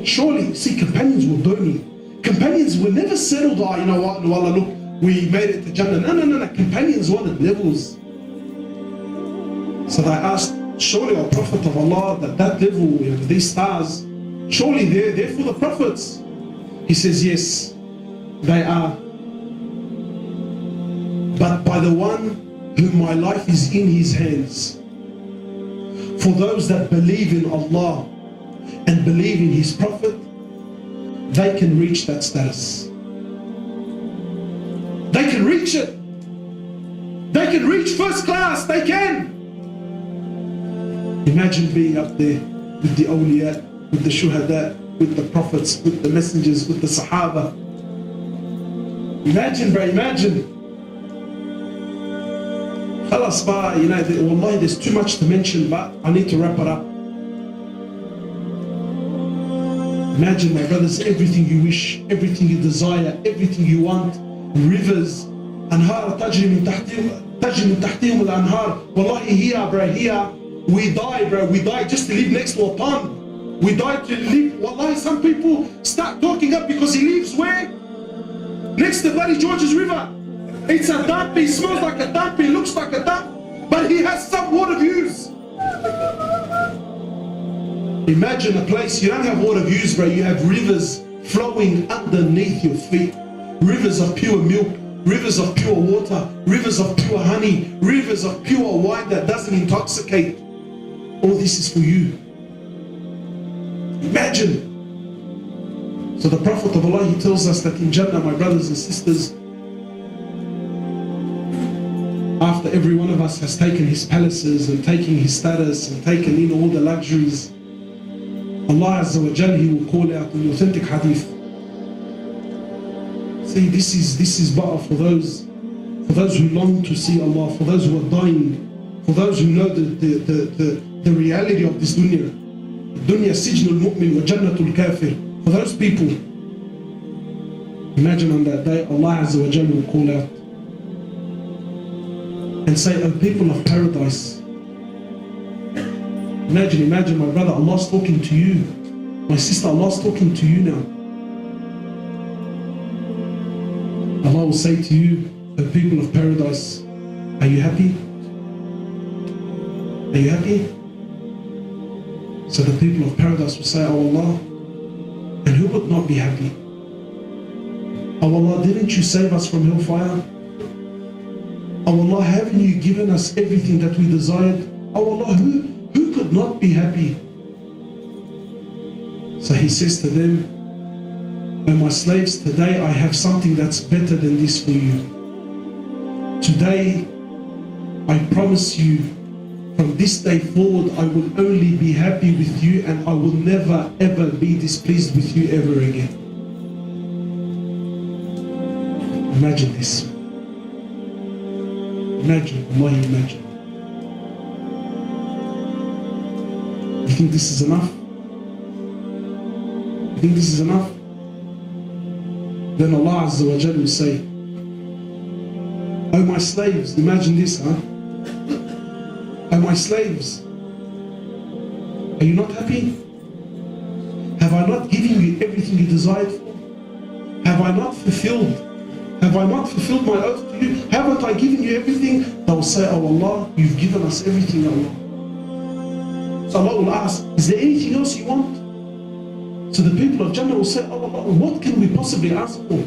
Surely, see, companions were burning. Companions were never settled, oh, you know what, wallah, look, we made it to Jannah. No. Companions wanted levels. So they asked, surely our Prophet of Allah, that level, you know, these stars, surely they're for the Prophets. He says, yes, they are. But by the one whom my life is in his hands, for those that believe in Allah and believe in his Prophet, they can reach that status. They can reach it. They can reach first class, they can. Imagine being up there with the awliya, with the shuhada, with the prophets, with the messengers, with the sahaba. Imagine, bro, imagine. Khalas, ba, you know, wallahi, there's too much to mention, but I need to wrap it up. Imagine, my brothers, everything you wish, everything you desire, everything you want, rivers, anhar, tajri min tahtihum al-anhar. Wallahi, here, bro, here, we die, bro. We die just to live next to a pond. We die to live. Wallahi, some people start talking up because he lives where? Next to bloody George's River. It's a dump. He smells like a dump. He looks like a dump. But he has some water views. Imagine a place you don't have water views, bro. You have rivers flowing underneath your feet. Rivers of pure milk. Rivers of pure water. Rivers of pure honey. Rivers of pure wine that doesn't intoxicate. All this is for you. Imagine. So the Prophet of Allah, he tells us that in Jannah, my brothers and sisters, after every one of us has taken his palaces and taken his status and taken in all the luxuries, Allah Azza wa Jal, he will call out in the authentic hadith. See, this is better for for those who long to see Allah, for those who are dying, for those who know the reality of this dunya. Dunya sijnul mu'min wa jannatul kafir. For those people, imagine on that day, Allah Azza wa Jalla will call out and say, "O people of paradise." Imagine my brother, Allah's talking to you. My sister, Allah's talking to you now. Allah will say to you, "O people of paradise, are you happy? Are you happy?" So the people of paradise will say, "Oh Allah, and who would not be happy? Oh Allah, didn't you save us from hellfire? Oh Allah, haven't you given us everything that we desired? Oh Allah, who could not be happy?" So he says to them, "O my slaves, today I have something that's better than this for you. Today, I promise you, from this day forward, I will only be happy with you and I will never ever be displeased with you ever again." Imagine this. Imagine, Allah, imagine. You think this is enough? You think this is enough? Then Allah Azza wa Jalla will say, "Oh my slaves," imagine this, huh? "Oh my slaves, are you not happy? Have I not given you everything you desired for? Have I not fulfilled? Have I not fulfilled my oath to you? Haven't I given you everything?" They will say, "Oh Allah, you've given us everything, Allah." So Allah will ask, "Is there anything else you want?" So the people of Jannah will say, "Oh Allah, what can we possibly ask for?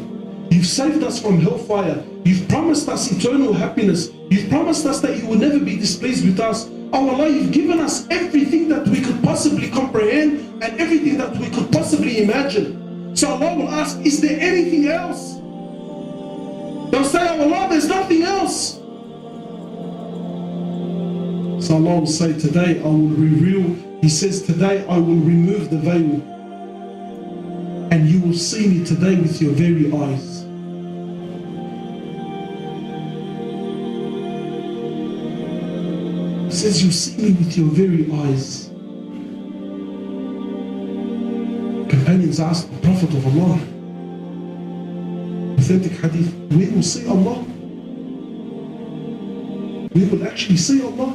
You've saved us from hellfire. You've promised us eternal happiness. You've promised us that you will never be displeased with us. Oh Allah, you've given us everything that we could possibly comprehend and everything that we could possibly imagine." So Allah will ask, "Is there anything else?" They'll say, "Oh Allah, there's nothing else." So Allah will say, "Today I will reveal," He says, "Today I will remove the veil and you will see me today with your very eyes." He says, "You see me with your very eyes." Companions asked the Prophet of Allah, authentic hadith, "We will see Allah? We will actually see Allah?"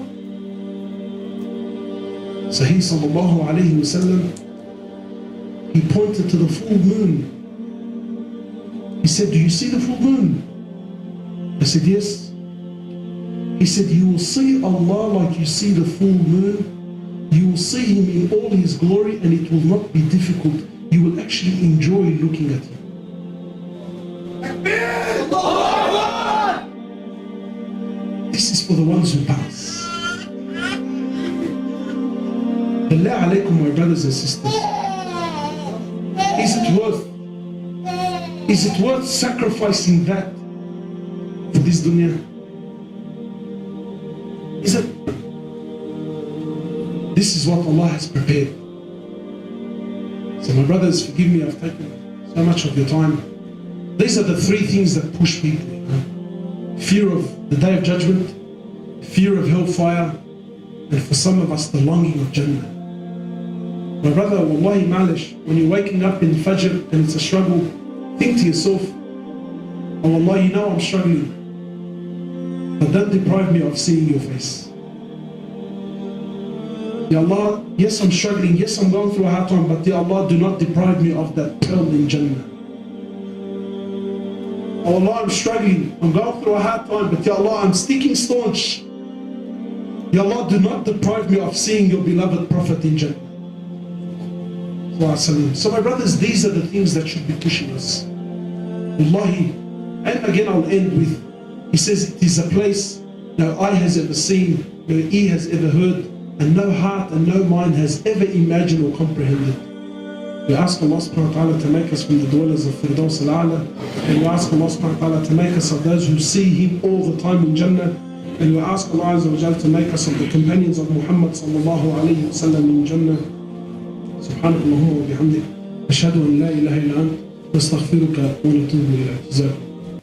So he sallallahu alayhi wa sallam, he pointed to the full moon. He said, "Do you see the full moon?" I said, "Yes." He said, "You will see Allah like you see the full moon. You will see Him in all His glory and it will not be difficult. You will actually enjoy looking at Him." This is for the ones who pass. Billah alaykum, my brothers and sisters. Is it worth sacrificing that for this dunya? Is it? This is what Allah has prepared. So my brothers, forgive me, I've taken so much of your time. These are the three things that push people. Fear of the Day of Judgment, fear of hellfire, and for some of us, the longing of Jannah. My brother, wallahi malish, when you're waking up in Fajr and it's a struggle, think to yourself, "Oh Allah, you know I'm struggling, but don't deprive me of seeing your face. Ya Allah, yes I'm struggling, yes I'm going through a hard time, but Ya Allah, do not deprive me of that pearl in Jannah. Oh Allah, I'm struggling, I'm going through a hard time, but Ya Allah, I'm sticking staunch. Ya Allah, do not deprive me of seeing your beloved Prophet in Jannah." So my brothers, these are the things that should be pushing us. Wallahi, and again I'll end with, he says, "It is a place no eye has ever seen, no ear has ever heard, and no heart and no mind has ever imagined or comprehended." We ask Allah subhanahu wa ta'ala to make us from the dwellers of Firdaus al-A'la, and we ask Allah subhanahu wa ta'ala to make us of those who see Him all the time in Jannah, and we ask Allah Azza wa Jalla to make us of the companions of Muhammad sallallahu alayhi wa sallam in Jannah. سبحانك اللهم وبحمدك أشهد أن لا إله إلا أنت نستغفرك ونتوب إليك.